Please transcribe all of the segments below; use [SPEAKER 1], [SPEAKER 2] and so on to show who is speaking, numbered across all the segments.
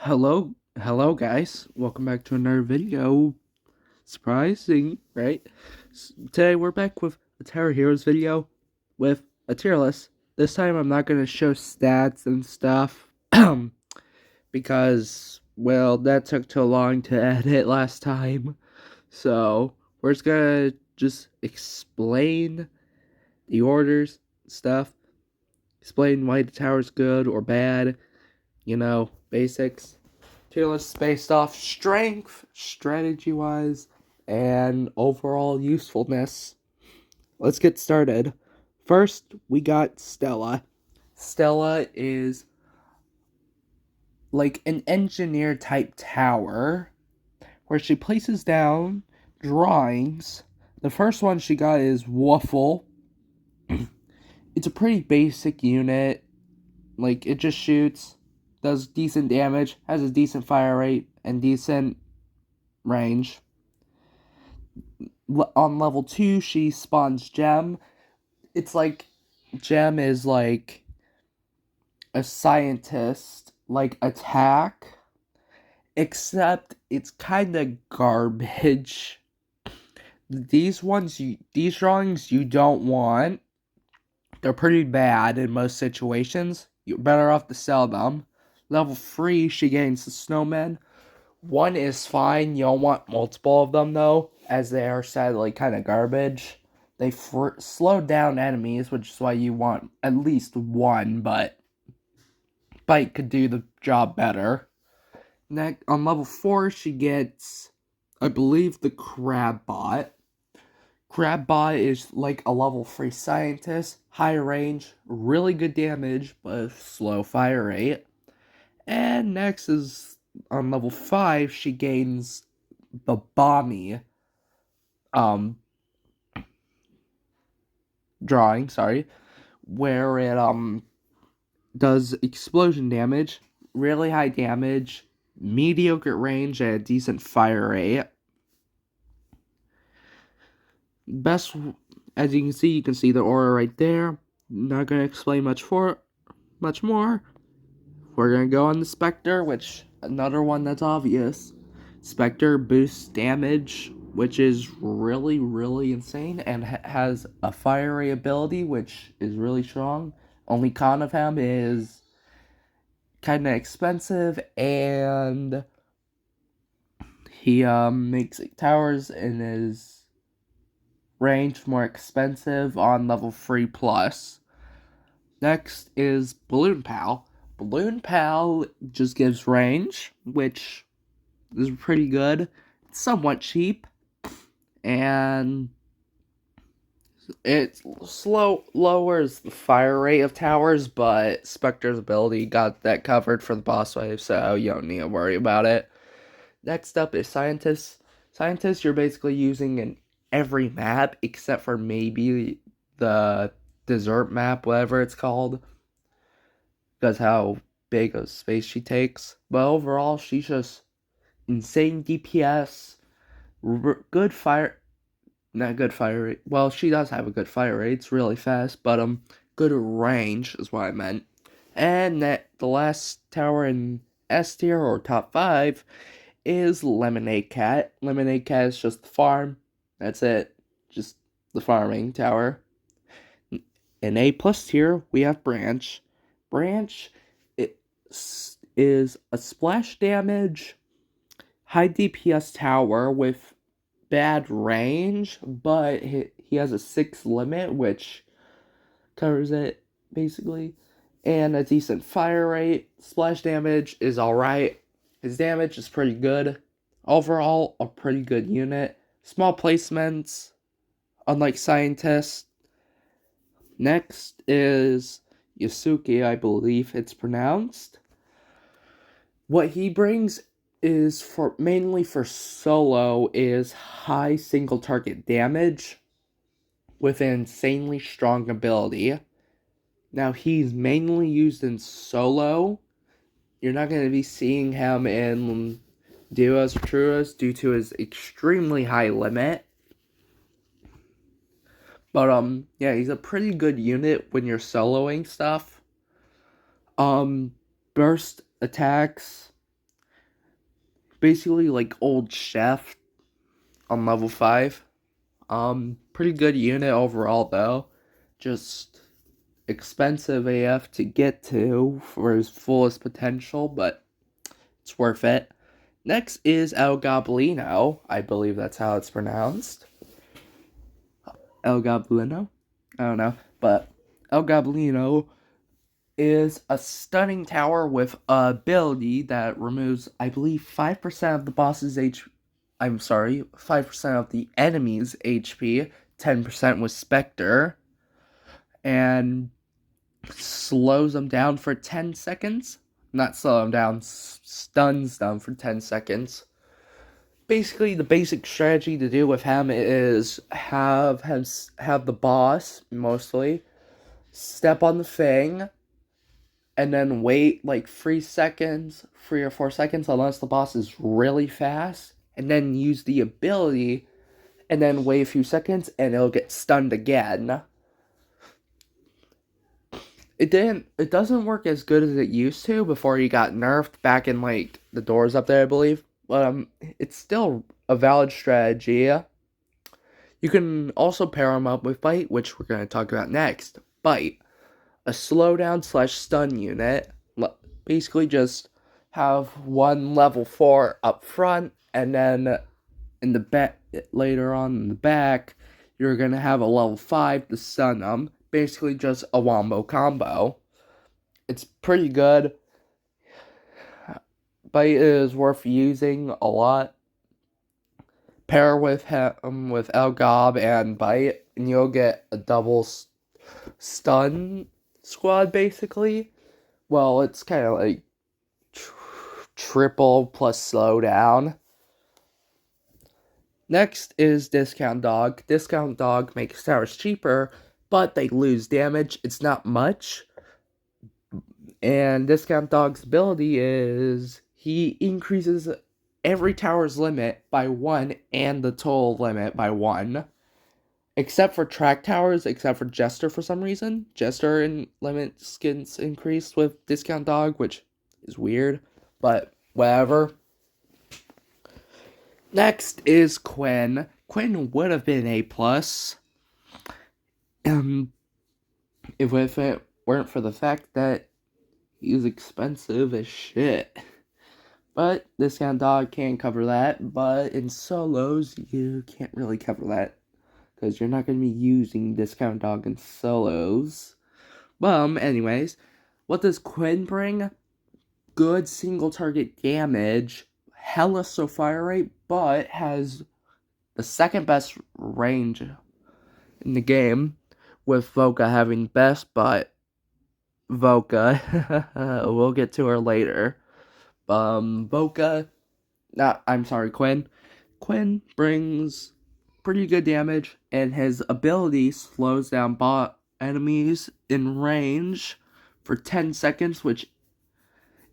[SPEAKER 1] Hello guys. Welcome back to another video. Surprising, right? Today we're back with a Tower Heroes video with a tier list. This time I'm not going to show stats and stuff because, well, that took too long to edit last time. So we're just going to explain the orders, stuff, explain why the tower's good or bad, basics. Tier list based off strength, strategy wise, and overall usefulness. Let's get started. First, we got Stella. Stella is like an engineer type tower where she places down drawings. The first one she got is Waffle. It's a pretty basic unit. Like, it just shoots, does decent damage, has a decent fire rate, and decent range. On level 2, she spawns Gem. It's like, Gem is like a scientist, like attack, except it's kind of garbage. These drawings you don't want. They're pretty bad in most situations. You're better off to sell them. Level 3, she gains the Snowman. One is fine. You don't want multiple of them, though, as they are sadly kind of garbage. They slow down enemies, which is why you want at least one, but Bite could do the job better. Next, on level 4, she gets, I believe, the Crabbot. Crabbot is like a level 3 scientist, high range, really good damage, but slow fire rate. And next is on level 5, she gains the Bommy drawing, where it does explosion damage, really high damage, mediocre range, and a decent fire rate. Best, as you can see the aura right there. Not gonna explain much more. We're gonna go on the Spectre, which another one that's obvious. Spectre boosts damage, which is really, really insane, and has a fire ray ability, which is really strong. Only con of him is kind of expensive, and he makes towers in his range more expensive on level 3 plus. Next is Balloon Pal. Balloon Pal just gives range, which is pretty good. It's somewhat cheap, and it lowers the fire rate of towers, but Spectre's ability got that covered for the boss wave, so you don't need to worry about it. Next up is Scientist. Scientist, you're basically using in every map except for maybe the desert map, whatever it's called, because how big of space she takes. But overall, she's just insane DPS, good fire, not good fire rate. Well, she does have a good fire rate. It's really fast, but good range is what I meant. And the last tower in S tier or top 5 is Lemonade Cat. Lemonade Cat is just the farm. That's it. Just the farming tower. In A plus tier, we have Branch. Branch is a splash damage, high DPS tower with bad range, but he has a 6 limit, which covers it, basically. And a decent fire rate. Splash damage is alright. His damage is pretty good. Overall, a pretty good unit. Small placements, unlike Scientist. Next is Yasuke, I believe it's pronounced. What he brings is mainly for solo is high single target damage with an insanely strong ability. Now he's mainly used in solo. You're not going to be seeing him in duos or trios due to his extremely high limit. But yeah, he's a pretty good unit when you're soloing stuff. Burst attacks Basically like old Chef on level 5. Pretty good unit overall though. Just expensive AF to get to for his fullest potential, but it's worth it. Next is El Goblino. I believe that's how it's pronounced. El Goblino? I don't know. But El Goblino is a stunning tower with a ability that removes, I believe, 5% of the boss's HP. I'm sorry, 5% of the enemy's HP, 10% with Spectre, and slows them down for 10 seconds. Not slow them down, stuns them for 10 seconds. Basically, the basic strategy to do with him is have the boss, mostly, step on the thing, and then wait like 3 seconds, 3 or 4 seconds, unless the boss is really fast, and then use the ability, and then wait a few seconds, and it'll get stunned again. It doesn't work as good as it used to before he got nerfed back in like the doors up there, I believe. But it's still a valid strategy. You can also pair him up with Bite, which we're going to talk about next. Bite, a slowdown slash stun unit. Basically just have one level 4 up front, and then in the back, later on in the back, you're going to have a level 5 to stun them. Basically just a wombo combo. It's pretty good. Bite is worth using a lot. Pair with him with El Gob and Bite, and you'll get a double stun squad, basically. Well, it's kind of like triple plus slowdown. Next is Discount Dog. Discount Dog makes towers cheaper, but they lose damage. It's not much. And Discount Dog's ability is he increases every tower's limit by 1 and the total limit by 1. Except for track towers, except for Jester for some reason. Jester and limit skins increased with Discount Dog, which is weird, but whatever. Next is Quinn. Quinn would have been A+. If it weren't for the fact that he's expensive as shit. But Discount Dog can't cover that, but in solos, you can't really cover that, because you're not going to be using Discount Dog in solos. Anyways, what does Quinn bring? Good single target damage, hella slow fire rate, but has the second best range in the game, with Voka having best, but Voka, we'll get to her later. Quinn. Quinn brings pretty good damage, and his ability slows down enemies in range for 10 seconds, which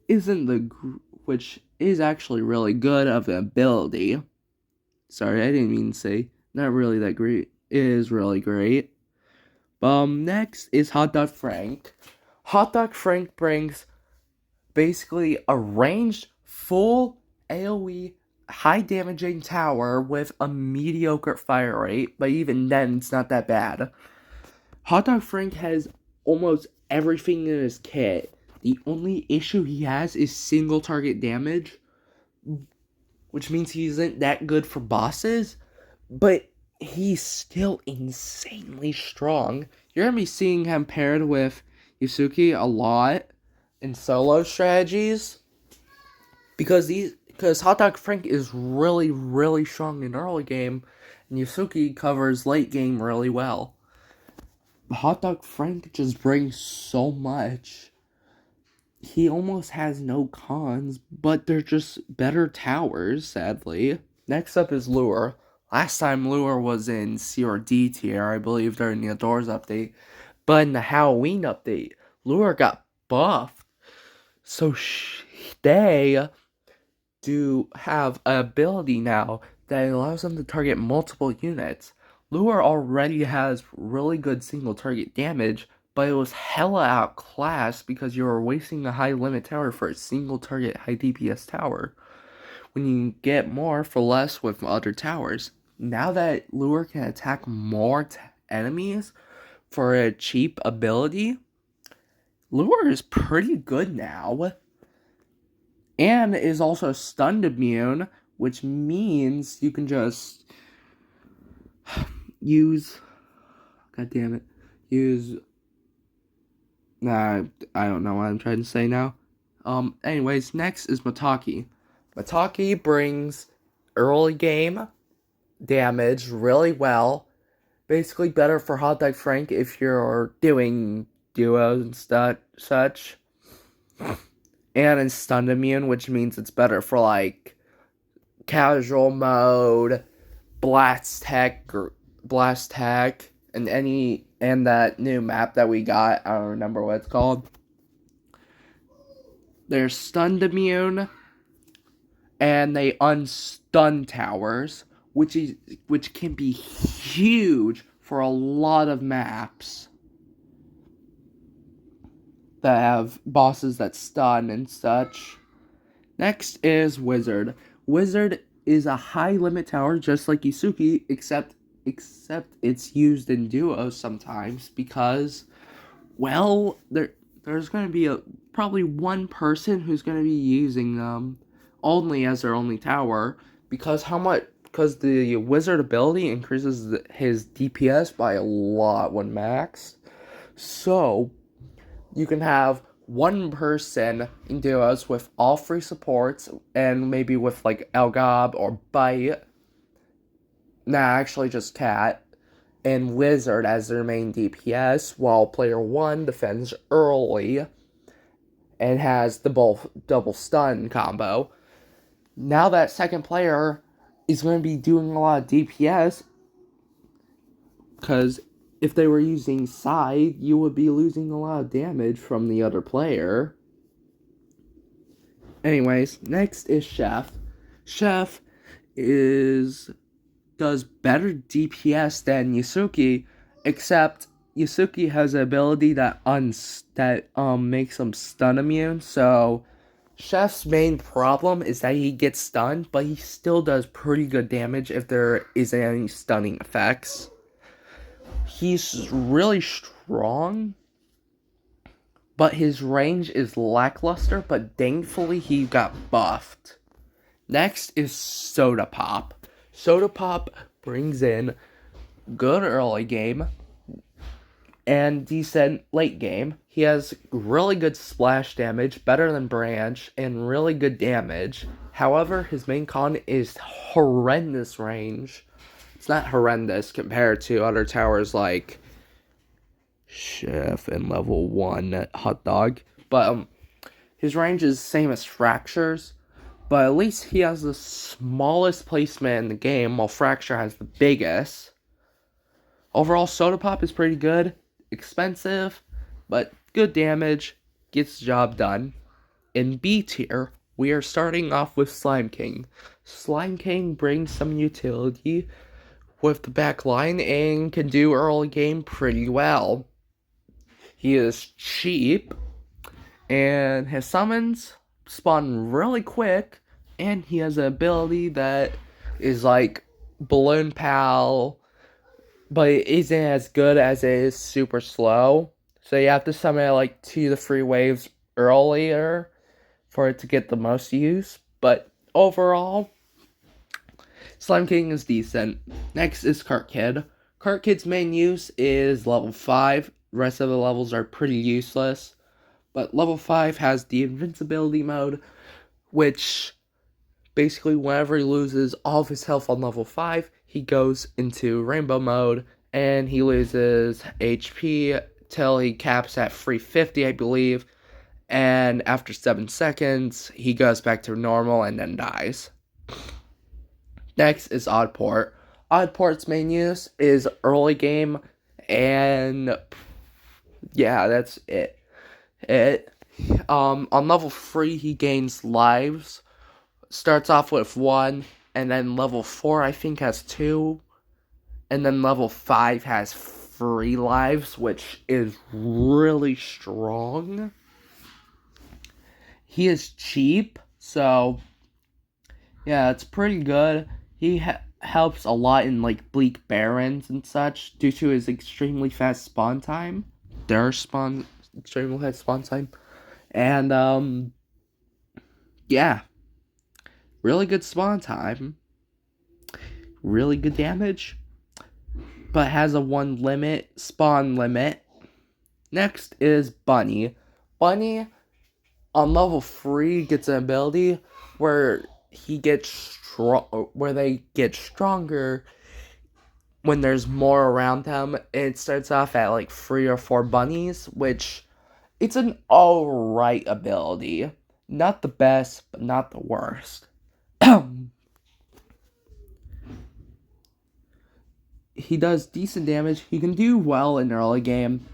[SPEAKER 1] is actually really good of an ability. Sorry, I didn't mean to say not really that great. It is really great. Next is Hot Dog Frank. Hot Dog Frank brings basically a ranged full AoE high damaging tower with a mediocre fire rate, but even then it's not that bad. Hot Dog Frank has almost everything in his kit. The only issue he has is single target damage, which means he isn't that good for bosses, but he's still insanely strong. You're going to be seeing him paired with Yusuke a lot in solo strategies, because Hot Dog Frank is really, really strong in early game, and Yusuke covers late game really well. Hot Dog Frank just brings so much. He almost has no cons, but they're just better towers, sadly. Next up is Lure. Last time Lure was in C or D tier, I believe, during the Adores update. But in the Halloween update, Lure got buffed. So they do have an ability now that allows them to target multiple units. Lure already has really good single target damage, but it was hella outclassed because you were wasting a high limit tower for a single target high DPS tower, when you get more for less with other towers. Now that Lure can attack more enemies for a cheap ability, Lure is pretty good now. And is also stunned immune, which means you can just use... God damn it. Use... Nah, I don't know what I'm trying to say now. Anyways, next is Mataki. Mataki brings early game damage really well. Basically better for Hot Dog Frank if you're doing duos and such. And in stun immune, which means it's better for like casual mode, blast tech, and that new map that we got. I don't remember what it's called. They're stunned immune, and they unstun towers, which can be huge for a lot of maps that have bosses that stun and such. Next is Wizard. Wizard is a high limit tower just like Ysuki, except it's used in duos sometimes because, well, there's going to be probably one person who's going to be using them only as their only tower because the Wizard ability increases his DPS by a lot when maxed. So you can have one person in duos with all three supports and maybe with like Elgob or Bite. Nah, actually just Cat and Wizard as their main DPS, while player 1 defends early and has the double stun combo. Now that second player is going to be doing a lot of DPS, because if they were using side, you would be losing a lot of damage from the other player. Anyways, next is Chef. Chef does better DPS than Ysuki, except Ysuki has an ability that makes him stun immune. So Chef's main problem is that he gets stunned, but he still does pretty good damage if there isn't any stunning effects. He's really strong, but his range is lackluster, but thankfully he got buffed. Next is Soda Pop. Soda Pop brings in good early game and decent late game. He has really good splash damage, better than Branch, and really good damage. However, his main con is horrendous range. It's not horrendous compared to other towers like Chef and level 1 Hot Dog. But his range is the same as Fracture's. But at least he has the smallest placement in the game, while Fracture has the biggest. Overall, Soda Pop is pretty good. Expensive, but good damage. Gets the job done. In B tier, we are starting off with Slime King. Slime King brings some utility with the back line and can do early game pretty well. He is cheap, and his summons spawn really quick, and he has an ability that is like Balloon Pal, but it isn't as good as it is super slow. So you have to summon like 2 to 3 waves earlier for it to get the most use. But overall, Slime King is decent. Next is Cart Kid. Cart Kid's main use is level 5. The rest of the levels are pretty useless. But level 5 has the invincibility mode, which basically whenever he loses all of his health on level 5, he goes into rainbow mode, and he loses HP till he caps at 350, I believe. And after 7 seconds, he goes back to normal and then dies. Next is Oddport. Oddport's main use is early game, and yeah, that's it. On level 3 he gains lives. Starts off with 1, and then level 4 I think has 2, and then level 5 has 3 lives, which is really strong. He is cheap, so Yeah, it's pretty good. He helps a lot in like Bleak Barrens and such due to his extremely fast spawn time. Their spawn extremely fast spawn time. And yeah, really good spawn time. Really good damage. But has a one limit, spawn limit. Next is Bunny. Bunny on level 3 gets an ability where where they get stronger when there's more around them. It starts off at like 3 or 4 bunnies, which it's an alright ability. Not the best, but not the worst. He does decent damage. He can do well in early game.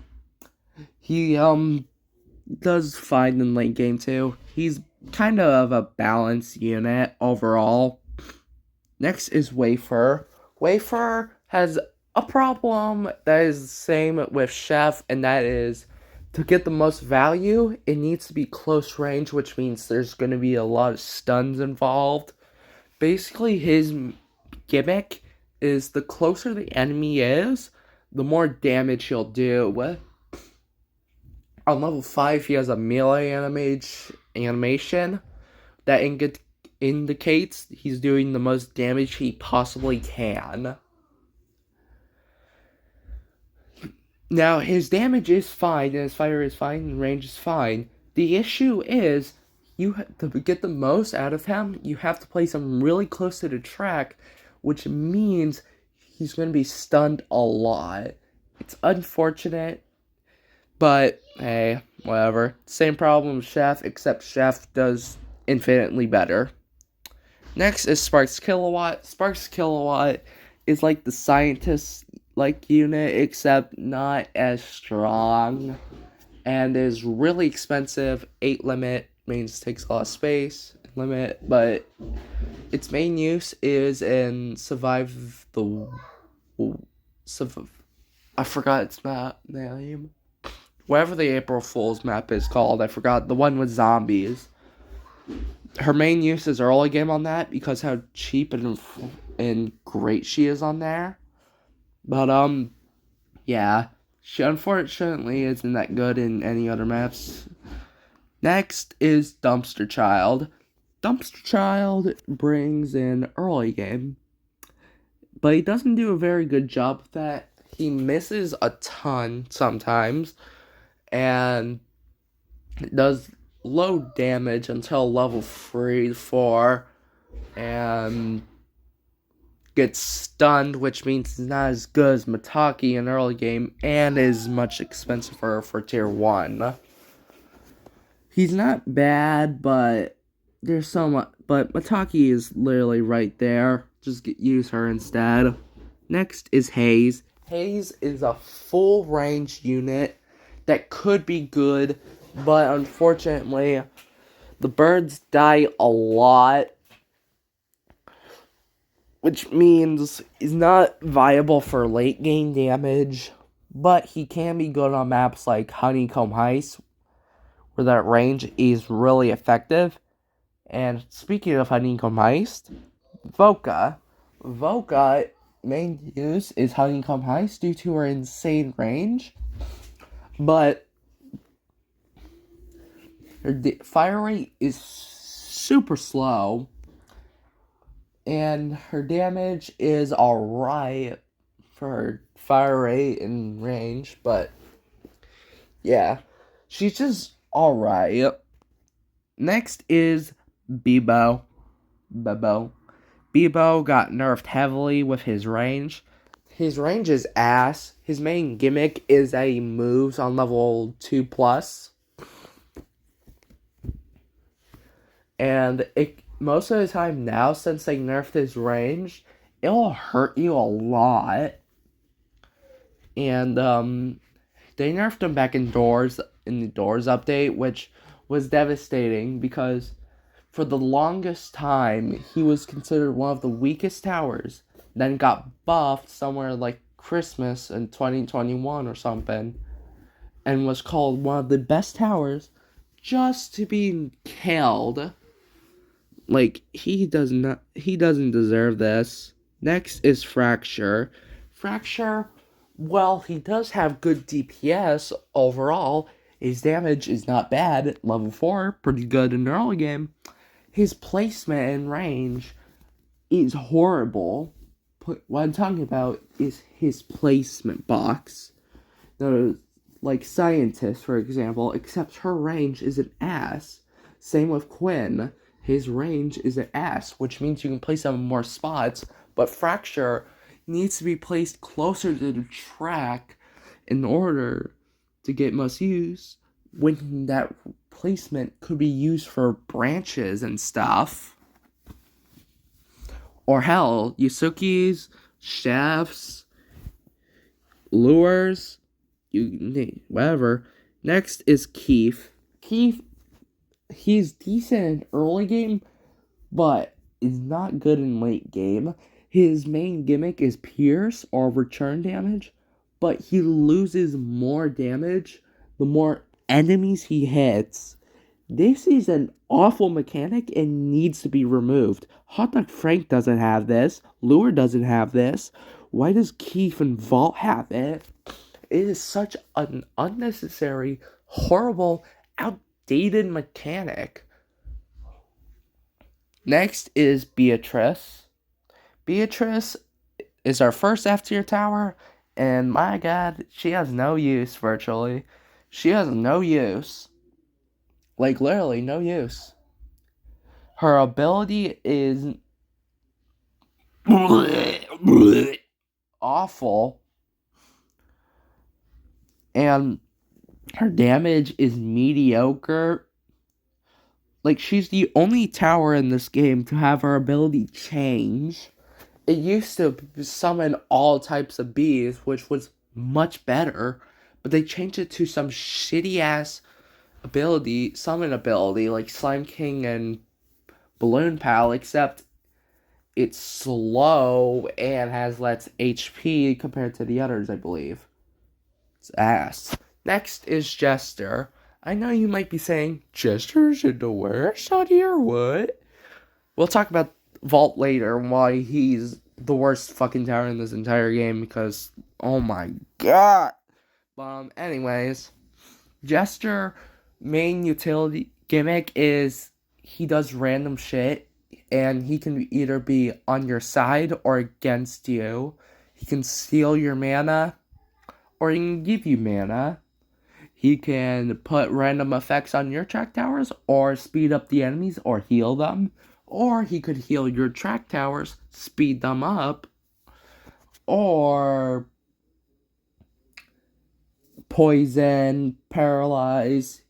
[SPEAKER 1] He does fine in late game too. He's kind of a balanced unit overall. Next is Wafer. Wafer has a problem that is the same with Chef, and that is to get the most value, it needs to be close range, which means there's going to be a lot of stuns involved. Basically, his gimmick is the closer the enemy is, the more damage he'll do. On level 5, he has a melee animation that indicates he's doing the most damage he possibly can. Now, his damage is fine, and his fire is fine, and range is fine. The issue is, to get the most out of him, you have to place him really close to the track, which means he's going to be stunned a lot. It's unfortunate, but hey, whatever. Same problem with Chef, except Chef does infinitely better. Next is Sparks Kilowatt. Sparks Kilowatt is like the scientist like unit, except not as strong, and is really expensive. 8 limit means it takes a lot of space limit, but its main use is in I forgot its map name. Whatever the April Fool's map is called, I forgot. The one with zombies. Her main use is early game on that because how cheap and great she is on there. But yeah, she unfortunately isn't that good in any other maps. Next is Dumpster Child. Dumpster Child brings in early game, but he doesn't do a very good job of that. He misses a ton sometimes, and does low damage until level 3, 4, and gets stunned, which means he's not as good as Mataki in early game, and is much expensive for tier 1. He's not bad, but there's so much. But Mataki is literally right there. Just use her instead. Next is Haze. Haze is a full range unit that could be good, but unfortunately, the birds die a lot, which means he's not viable for late game damage, but he can be good on maps like Honeycomb Heist, where that range is really effective. And speaking of Honeycomb Heist, Voka. Voka main use is Honeycomb Heist due to her insane range, but her fire rate is super slow, and her damage is alright for her fire rate and range, but yeah, she's just alright. Next is Bebo. Bebo got nerfed heavily with his range. His range is ass. His main gimmick is that he moves on level 2+. And most of the time now, since they nerfed his range, it'll hurt you a lot. And they nerfed him back in the Doors update, which was devastating because for the longest time he was considered one of the weakest towers. Then got buffed somewhere like Christmas in 2021 or something, and was called one of the best towers just to be killed. Like, he doesn't deserve this. Next is Fracture. Fracture, well, he does have good DPS overall. His damage is not bad. Level 4, pretty good in the early game. His placement and range is horrible. What I'm talking about is his placement box. Like Scientist, for example, except her range is an ass. Same with Quinn. His range is an ass, which means you can place him in more spots, but Fracture needs to be placed closer to the track in order to get most use, when that placement could be used for branches and stuff. Or hell, Yusukis, shafts, lures, whatever. Next is Keith. Keith, he's decent in early game, but is not good in late game. His main gimmick is pierce or return damage, but he loses more damage the more enemies he hits. This is an awful mechanic and needs to be removed. Hot Dog Frank doesn't have this. Lure doesn't have this. Why does Keith and Vault have it? It is such an unnecessary, horrible, outdated mechanic. Next is Beatrice. Beatrice is our first F tier tower, and my god, she has no use virtually. She has no use. Like, literally, no use. Her ability is awful. And her damage is mediocre. Like, she's the only tower in this game to have her ability change. It used to summon all types of bees, which was much better. But they changed it to some shitty-ass summon ability, like Slime King and Balloon Pal, except it's slow and has less HP compared to the others, I believe. It's ass. Next is Jester. I know you might be saying, Jester's in the worst out here, what? We'll talk about Vault later and why he's the worst fucking tower in this entire game, because, oh my god. Anyways, Jester main utility gimmick is he does random shit, and he can either be on your side or against you. He can steal your mana, or he can give you mana. He can put random effects on your track towers, or speed up the enemies, or heal them. Or he could heal your track towers, speed them up, or poison, paralyze,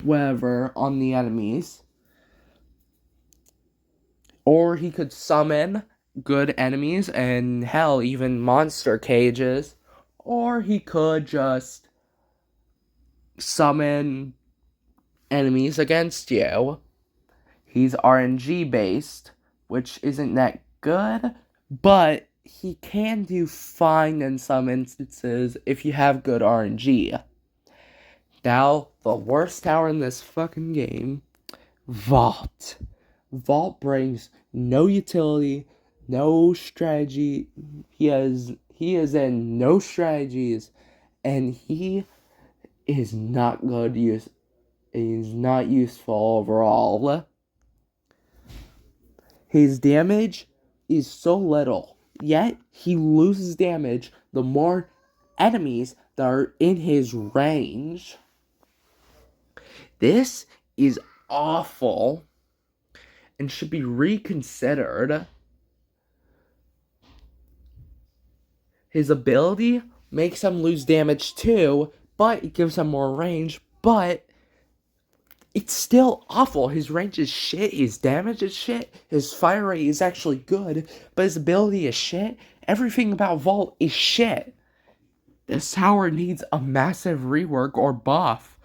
[SPEAKER 1] whatever on the enemies. Or he could summon good enemies and hell, even monster cages. Or he could just summon enemies against you. He's RNG based, which isn't that good, but he can do fine in some instances if you have good RNG. Now, the worst tower in this fucking game, Vault. Vault brings no utility, no strategy. He is in no strategies, and he is not good use. He's not useful overall. His damage is so little, yet he loses damage the more enemies that are in his range. This is awful and should be reconsidered. His ability makes him lose damage too, but it gives him more range, but it's still awful. His range is shit, his damage is shit, his fire rate is actually good, but his ability is shit. Everything about Vault is shit. This tower needs a massive rework or buff.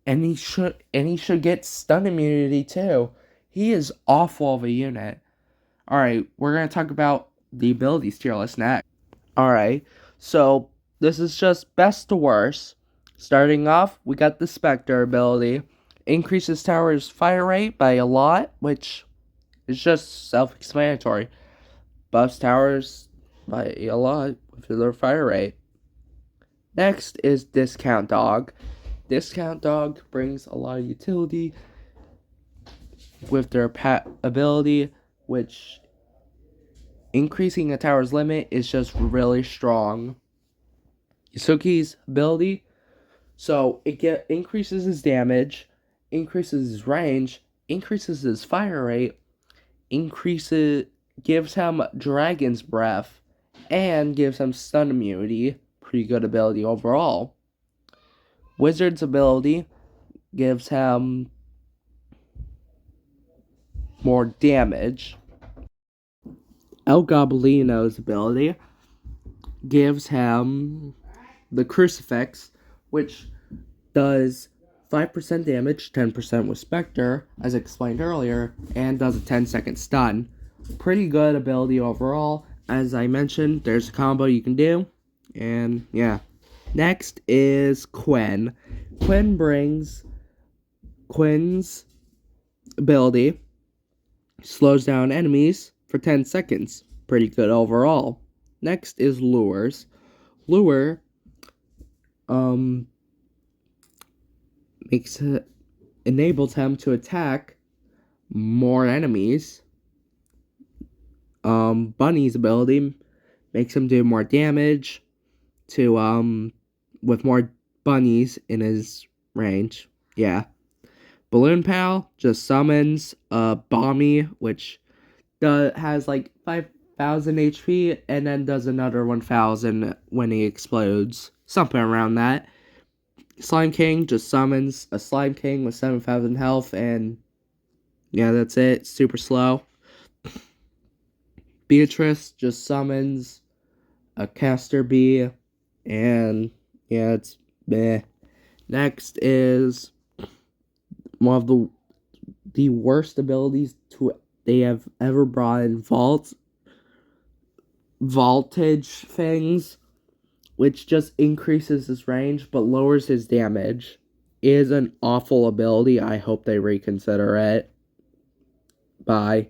[SPEAKER 1] And he should get stun immunity too. He is awful of a unit. Alright, we're gonna talk about the abilities tier list next. Alright, so this is just best to worst. Starting off, we got the Spectre ability. increases tower's fire rate by a lot, which is just self-explanatory. Buffs towers by a lot with their fire rate. Next is Discount Dog. Discount Dog brings a lot of utility with their ability, which increasing a tower's limit is just really strong. Yasuki's ability, so it increases his damage, increases his range, increases his fire rate, gives him Dragon's Breath, and gives him stun immunity. Pretty good ability overall. Wizard's ability gives him more damage. El Gobelino's ability gives him the Crucifix, which does 5% damage, 10% with Spectre, as explained earlier, and does a 10-second stun. Pretty good ability overall. As I mentioned, there's a combo you can do, and yeah. Next is Quinn. Quinn's ability slows down enemies for 10 seconds. Pretty good overall. Next is Lures. Lure enables him to attack more enemies. Bunny's ability makes him do more damage with more bunnies in his range. Yeah. Balloon Pal just summons Bommy, which has like 5,000 HP, and then does another 1,000 when he explodes. Something around that. Slime King just summons a Slime King with 7,000 health, and yeah, that's it. Super slow. Beatrice just summons a Caster Bee, and yeah, it's meh. Next is one of the worst abilities they have ever brought in voltage things, which just increases his range but lowers his damage. Is an awful ability. I hope they reconsider it. Bye.